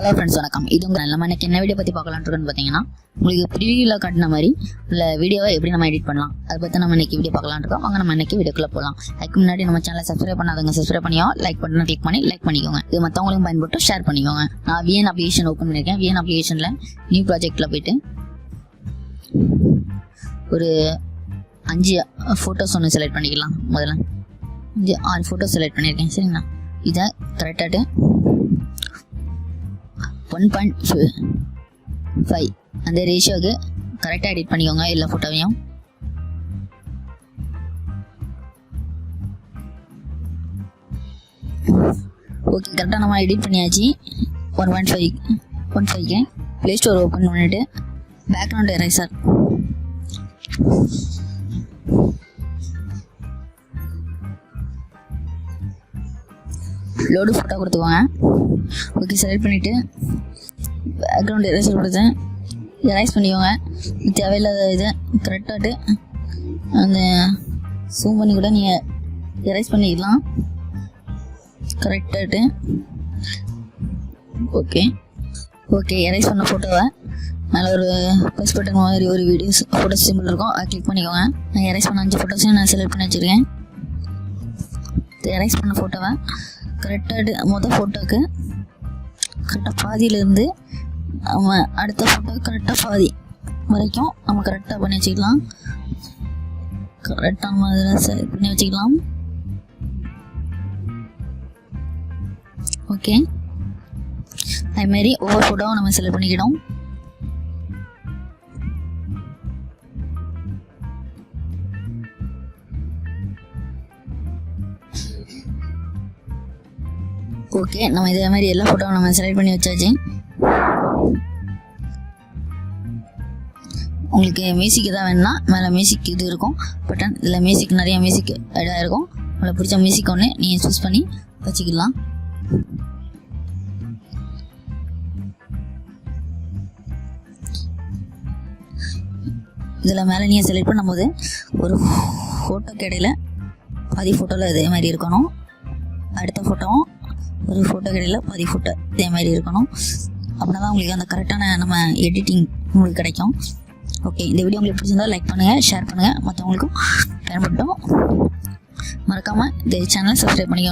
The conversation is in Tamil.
ஹலோ ஃப்ரெண்ட்ஸ், வணக்கம். இது உங்கள் நம்ம இன்னைக்கு என்ன வீடியோ பற்றி பார்க்கலான்னு பார்த்தீங்கன்னா, உங்களுக்கு ப்ரிவியூவில் காட்டின மாதிரி உள்ள வீடியோவை எப்படி நம்ம எடிட் பண்ணலாம் அதை பற்றி நம்ம இன்னைக்கு வீடியோ பார்க்கலான்னு இருக்கோம். வாங்க நம்ம இன்னைக்கு வீடியோக்குள்ளே போகலாம். அதுக்கு முன்னாடி நம்ம சேனலை சப்ஸ்கிரைப் பண்ணாதவங்க சப்ஸ்கிரைப் பண்ணியோ, லைக் பட்டனை கிளிக் பண்ணி லைக் பண்ணிக்கோங்க. இது மற்றவங்களையும் பயன்பட்டு ஷேர் பண்ணிக்கோங்க. நான் VN அப்ளிகேஷன் ஓப்பன் பண்ணியிருக்கேன். VN அப்ளிகேஷனில் நியூ ப்ராஜெக்டில் போயிட்டு ஒரு 5 ஃபோட்டோஸ் ஒன்று செலக்ட் பண்ணிக்கலாம். முதல்ல 6 ஃபோட்டோஸ் செலக்ட் பண்ணியிருக்கேன். சரிங்களா, இதை கரெக்டாகிட்டு 1.5 அந்த ரேஷியோக்கு கரெக்டாக எடிட் பண்ணிக்கோங்க எல்லா ஃபோட்டோவையும். ஓகே, கரெக்டாக நம்ம எடிட் பண்ணியாச்சு. 1.5க்கு ப்ளே ஸ்டோர் ஓப்பன் பண்ணிவிட்டு பேக்ரவுண்ட் எரேசர் லோடு ஃபோட்டோ கொடுத்துக்கோங்க. ஓகே, செலக்ட் பண்ணிவிட்டு பேக்ரவுண்ட் எரேசர் கொடுத்தேன். எரேஸ் பண்ணிக்கோங்க. தேவையில்லாத இதை கரெக்டாகிட்டு அந்த ஜூம் பண்ணி கூட நீங்கள் எரேஸ் பண்ணிக்கலாம் கரெக்டாகிட்டு. ஓகே எரேஸ் பண்ண ஃபோட்டோவை மேலே ஒரு ப்ளஸ் பட்டன் மாதிரி ஒரு வீடியோஸ் ஃபோட்டோ சிம்பிள் இருக்கும், அதை கிளிக் பண்ணிக்கோங்க. நான் எரேஸ் பண்ண 5 ஃபோட்டோஸையும் நான் செலக்ட் பண்ணி வச்சுருக்கேன். எரேஸ் பண்ண ஃபோட்டோவை கரெக்டாக மொதல் ஃபோட்டோவுக்கு கரெக்டாக பாதியிலேருந்து நம்ம அடுத்த ஃபோட்டோ கரெக்டாக பாதி வரைக்கும் நம்ம கரெக்டாக பண்ணி வச்சுக்கலாம். கரெக்டாக நம்ம அதில் செலக்ட் பண்ணி வச்சுக்கலாம். ஓகே, அதுமாரி ஒவ்வொரு ஃபோட்டோவும் நம்ம செலக்ட் பண்ணிக்கிட்டோம். ஓகே, நம்ம இதே மாதிரி எல்லா ஃபோட்டோவும் நம்ம செலக்ட் பண்ணி வச்சாச்சு. உங்களுக்கு மியூசிக் எதாவது வேணும்னா மேலே மியூசிக் இது இருக்கும் பட்டன். இதில் மியூசிக் நிறைய மியூசிக் இதாக இருக்கும். உங்களுக்கு பிடிச்ச மியூசிக் ஒன்று நீங்கள் சூஸ் பண்ணி வச்சுக்கலாம். இதில் மேலே நீங்கள் செலக்ட் பண்ணும்போது ஒரு ஃபோட்டோக்கு இடையில் பாதி ஃபோட்டோவில் இதே மாதிரி இருக்கணும். அடுத்த ஃபோட்டோவும் ஒரு ஃபோட்டோ இடையில் பாதி ஃபோட்டோ இதே மாதிரி இருக்கணும். அப்படின்னா தான் உங்களுக்கு அந்த கரெக்டான நம்ம எடிட்டிங் உங்களுக்கு கிடைக்கும். ஓகே, இந்த வீடியோ உங்களுக்கு பிடிச்சிருந்தா லைக் பண்ணுங்கள், ஷேர் பண்ணுங்கள், மற்றவங்களுக்கும் பயன்படுத்தும். மறக்காமல் இந்த சேனலை சப்ஸ்கிரைப் பண்ணிக்கோங்க.